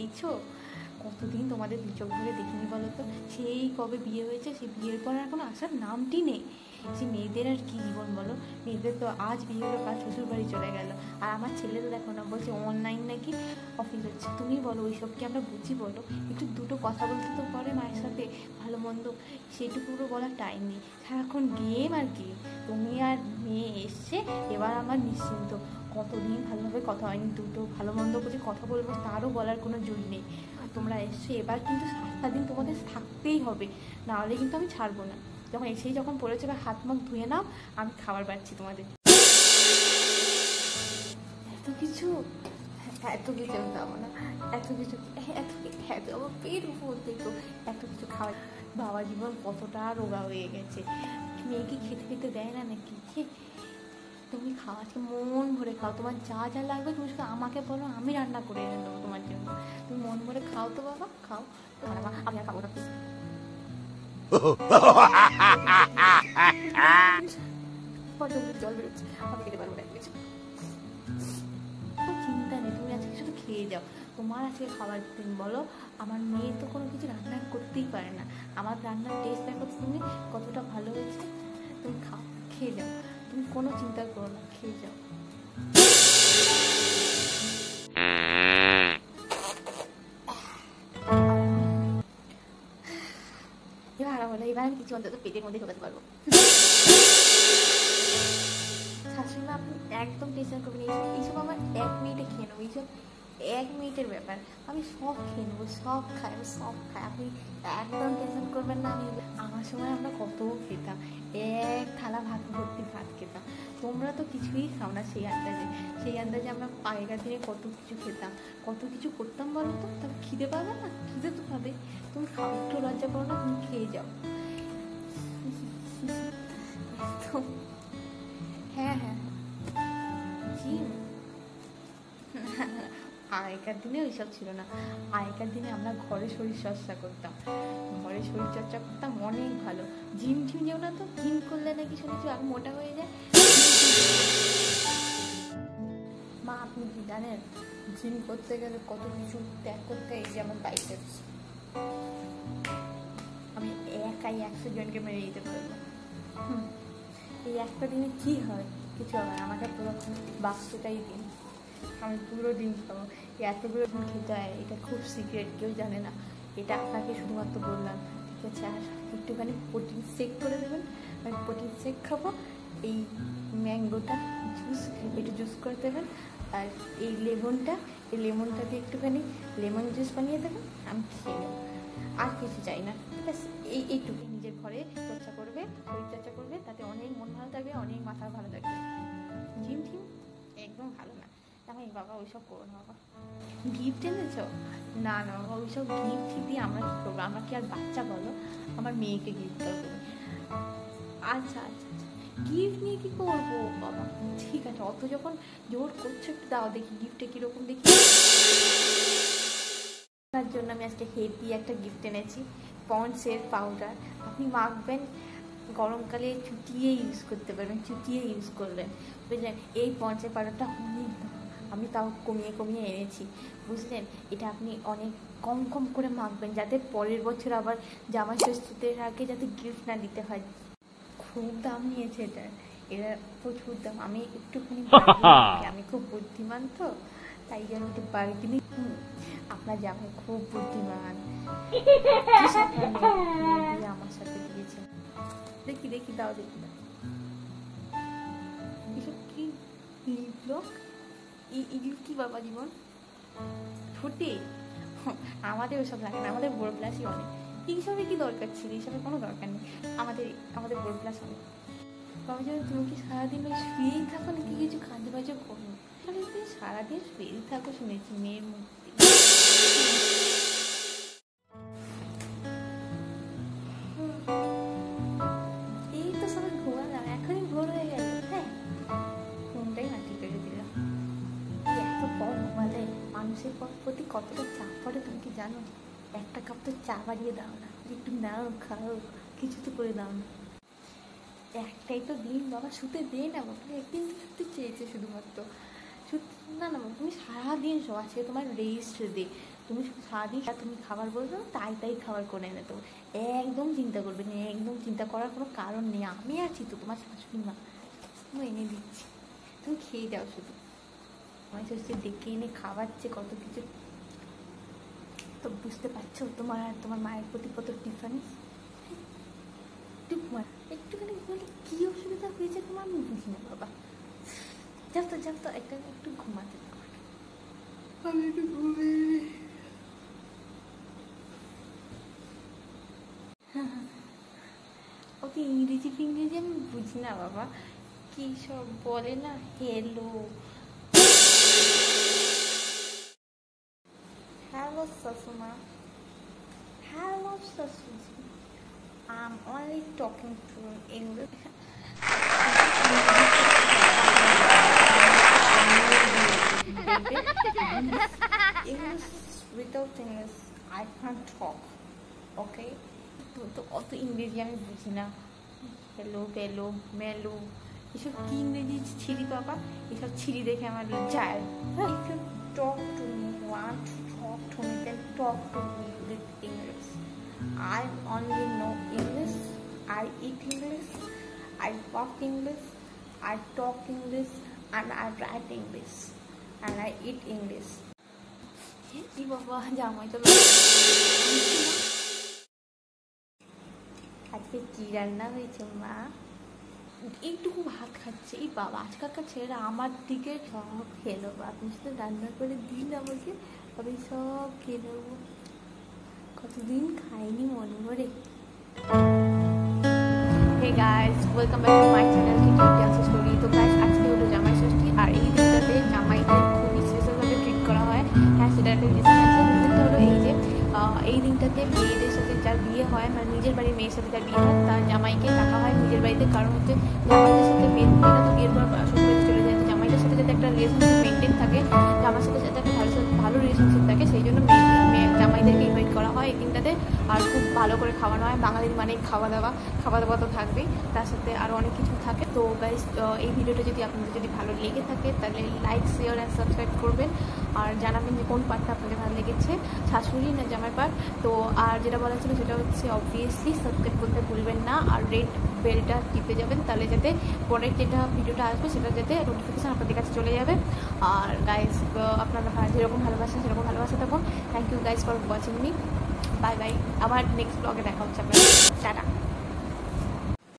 পেয়েছো? কতদিন তোমাদের দু চোখ ধরে দেখিনি বলো তো। সেই কবে বিয়ে হয়েছে, সেই বিয়ের পর আর কোনো আসার নামটি নেই। সে মেয়েদের আর কি জীবন বলো। মেয়েদের তো আজ বিয়ে হলো, কাল শ্বশুর বাড়ি চলে গেল। আর আমার ছেলে তো দেখো না, বলছে অনলাইন নাকি অফিস হচ্ছে। তুমি বলো ওইসব কি আমরা বুঝি বলো? একটু দুটো কথা বলতে তো পারে মায়ের সাথে, ভালো মন্দ, সেইটুকুরও বলার টাইম নেই। সারাক্ষণ গেম আর গেম। তুমি আর মেয়ে এসছে, এবার আমার নিশ্চিন্ত। কতদিন ভালোভাবে কথা হয়নি, দুটো ভালো মন্দ করে কথা বলবো তারও বলার কোনো জোর নেই। তোমরা এসছো, এবার কিন্তু 7টা দিন তোমাদের থাকতেই হবে, নাহলে কিন্তু আমি ছাড়বো না। যখন এসেই যখন পড়েছে, এবার হাত মুখ ধুয়ে নাও, আমি খাবার পাচ্ছি তোমাদের। এত কিছু আমি খাবো না। এত কিছু আমার পেট ভরতে তো এত কিছু খাওয়া। বাবা জীবন কতটা রোগা হয়ে গেছে, মেয়েকে খেতে খেতে দেয় না নাকি? তুমি খাও, আজকে মন ভরে খাও। তোমার যা যা লাগবে তুমি শুধু আমাকে বলো, আমি রান্না করে এনে দেবো তোমার জন্য। তুমি মন ভরে খাও তো বাবা, খাও। আমি আর খাবো না। জল বেরোচ্ছে, আমি খেতে পারবো না কিছু। চিন্তা নেই, তুমি আজকে শুধু খেয়ে যাও। তোমার আজকে খাবার দিন বলো। আমার মেয়ে তো কোনো কিছু রান্না করতেই পারে না। আমার রান্নার টেস্ট দেখো তুমি কতটা ভালো হয়েছে। তুমি খাও, খেয়ে যাও, তুমি কোনো চিন্তা করো না, খেয়ে যাও। এবার আরাম হলো, এবার আমি কিছু অন্তত পেটের মধ্যে ঢোকাতে পারবো। শাশুড়িমা আপনি একদম টেনশন করবেন, এইসব আমার 1 মিনিটে খেয়ে নেবো, এইসব 1 মিনিটের ব্যাপার। আমি সব খেয়ে নেবো, সব খাই, আমি সব খাই, আপনি একদম টেনশন করবেন না। আমার সময় আমরা কত খেতাম, 1 থালা ভাত ভর্তি ভাত খেতাম। তোমরা তো কিছুই খাও না সেই আন্দাজে আমরা আগেকার দিনে কত কিছু খেতাম, কত কিছু করতাম বলো তো। তবে খিদে পাবে না? খিদে তো পাবে। তুমি খাও, একটু লজ্জা করো না, তুমি খেয়ে যাও। হ্যাঁ জিম আগেকার দিনে ওইসব ছিল না। আগেকার দিনে আমরা ঘরে শরীরচর্চা করতাম, অনেক ভালো। জিম যেও না তো, জিম করলে নাকি শুনেছি আর মোটা হয়ে যায়। মা আপনি কি জানেন, জিম করতে গেলে কত কিছু ত্যাগ করতে হয়? যেমন বাইসেপস, আমি একাই 100 জনকে মেরে দিতে পারবো। এই একটা দিনে কি হয়? কিছু হবে, আমাকে পুরো বাক্সটাই দিন, আমি পুরো দিন খাবো। এতগুলো দিন খেতে হয়, এটা খুব সিক্রেট, কেউ জানে না। এটা আপনাকে শুধুমাত্র বললাম, ঠিক আছে? আর একটুখানি প্রোটিন শেক করে দেবেন, আমি প্রোটিন শেক খাবো। এই ম্যাঙ্গোটা একটু জুস করে দেবেন, আর এই লেমনটা দিয়ে একটুখানি লেমন জুস বানিয়ে দেবেন, আমি খেয়ে নেবো। আর কিছু চাই না, ঠিক আছে? এইটুকু নিজের ঘরে শরীরচর্চা করবে, তাতে অনেক মন ভালো থাকবে, অনেক মাথা ভালো থাকবে। জিম একদম ভালো না। আমি বাবা ওইসব করবো না। বাবা গিফট এনেছ? না বাবা, ওইসব গিফট দিয়ে আমরা কী করবো? আমরা কি আর বাচ্চা বলো? আমার মেয়েকে গিফট করবো। আচ্ছা, গিফট নিয়ে কি করবো বাবা? ঠিক আছে, অত যখন জোর করছো একটু দাও দেখি গিফটে কীরকম দেখি। তার জন্য আমি আজকে হেভি একটা গিফট এনেছি, পন্ডসের পাউডার। আপনি মাখবেন, গরমকালে চুটিয়ে ইউজ করতে পারবেন, চুটিয়ে ইউজ করবেন, বুঝলেন? এই পন্ডসের পাউডারটা অনেক দাম, আমি তাও কমিয়ে এনেছি, বুঝলেন? এটা আপনি অনেক কম করে মাখবেন, যাতে পরের বছর আবার জামা ষষ্ঠীর আগে যাতে গিফট না দিতে হয়। খুব দাম নিয়েছে এটা প্রচুর দাম। আমি একটুখানি আমি খুব বুদ্ধিমান তো, তাই জন্য একটু বার্গেনিং। আপনার জামাই খুব বুদ্ধিমান, আমার সাথে দিয়েছে। দেখি দাও এসব কি? লিপলক? এগুলো কি বাবা জীবন? ঠোঁটে? আমাদের ওসব লাগে না, আমাদের বোর প্লাসই অনেক। এইসবের কি দরকার ছিল? এইসবের কোনো দরকার নেই, আমাদের বোর প্লাস অনেক। বাবা যেন তুমি কি সারাদিন ওই শুয়েই থাকো নাকি কিছু কাজে বাজে করো? সারাদিন শুয়েই থাকো শুনেছি মেয়ের মুক্তি। এই তো সবাই ঘুমালাম, এখনই ভোর হয়ে গেল। হ্যাঁ, ঘুমটাই মাটি করে দিল। এত পর ঘুমালে মানুষের প্রতি কতটা চাপ পড়ে তুমি কি জানো? একটা কাপ তো চা বাড়িয়ে দাও না, একটু নাও, খাও, কিছু তো করে দাও না। একটাই তো দিন বাবা, শুতে দে না বাবা। একদিন শুতে চেয়েছে শুধুমাত্র, না বাবা, তুমি সারাদিন শো, আজকে তোমার রেস্ট দে। তুমি সারাদিন তুমি খাবার বলবে তাই খাবার করে এনে দেবো, একদম চিন্তা করবে না, একদম চিন্তা করার কোনো কারণ নেই, আমি আছি তো, তোমার শাশুড়ি মা, আমি এনে দিচ্ছি, তুমি খেয়ে যাও শুধু। আমার শাশুড়ি ডেকে এনে খাওয়াচ্ছে কত কিছু, তো বুঝতে পারছো তোমার আর তোমার মায়ের প্রতি কত ডিফারেন্স। একটুখানি বলে কী অসুবিধা হয়েছে তোমার, আমি বুঝি না বাবা। যাও তো একটু ঘুমাতে দাও, আমি একটু ঘুমিয়ে। ওকে ইংরেজি ফিংরেজি আমি বুঝি না বাবা, কী সব বলে না, হ্যালো হ্যালো শাশুমা, হ্যালো শাশুজি, I'm only talking to English. English without English I can't talk. Okay? তো অত ইংরেজি আমি বুঝি না, হ্যালো বেলো মেলো এসব কি ইংরেজি ছিরি বাবা, এসব ছিরি দেখে আমার যায়। If you talk to me, want to talk to me, then talk to me with English. I only know English, I eat English, I walk English, I talk English, and I write English, and I eat English. এই বাবা জামাই তো আজকে কি রান্না হয়েছে মা? এইটুকু ভাত খাচ্ছে, এই বাবা আজকালকার ছেলেরা আমার দিকে সব খেয়ে নেবো, আপনি শুধু রান্না করে দিন আমাকে, আমি সব খেয়ে নেবো, কতদিন খাইনি মনে করে। Hey guys, welcome back to my channel Kitty Dance Story. তো guys আজকে হলো জামাই ষষ্ঠী, আর এই দিনটাতে জামাইদের খুবই স্পেশালভাবে ট্রিট করা হয়। হ্যাঁ, সেটা একটা রিজন আছে। রিজনটা হলো এই যে এই দিনটাতে মেয়েদের সাথে যার বিয়ে হয়, মানে নিজের বাড়ির মেয়ের সাথে যার বিয়ে হয় তার জামাইকে ডাকা হয় নিজের বাড়িতে, কারণ হচ্ছে জামাইদের সাথে মেয়েরা তো বিয়ের পর শ্বশুরবাড়িতে চলে যায়, জামাইদের সাথে যাতে একটা রিলেশনশিপ মেনটেন থাকে, জামাইয়ের সাথে যাতে একটা ভালো রিলেশনশিপ থাকে, সেই জন্য জামাইদেরকে ইনভাইট করা হয় এই দিনটাতে। আর খুব ভালো করে খাওয়ানো হয়, বাঙালির মানে খাওয়া দাওয়া তো থাকবেই, তার সাথে আরও অনেক কিছু থাকে। তো গাইস এই ভিডিওটা যদি আপনাদের যদি ভালো লেগে থাকে তাহলে লাইক শেয়ার অ্যান্ড সাবস্ক্রাইব করবেন, আর জানাবেন যে কোন পার্টটা আপনাদের ভালো লেগেছে, শাশুড়ি না জামাই পার্ট। তো আর যেটা বলা ছিল সেটা হচ্ছে অবভিয়াসলি সাবস্ক্রাইব করতে ভুলবেন না, আর রেড বেলটা টিপে যাবেন, তাহলে যাতে পরের যেটা ভিডিওটা আসবে সেটা যাতে নোটিফিকেশান আপনাদের কাছে চলে যাবে। আর গাইস আপনারা যেরকম ভালোবাসেন সেরকম ভালোবাসা থাকুন। Thank you guys for watching me, bye bye, আবার নেক্সট ব্লগে দেখা হচ্ছে আপনাদের, টাটা।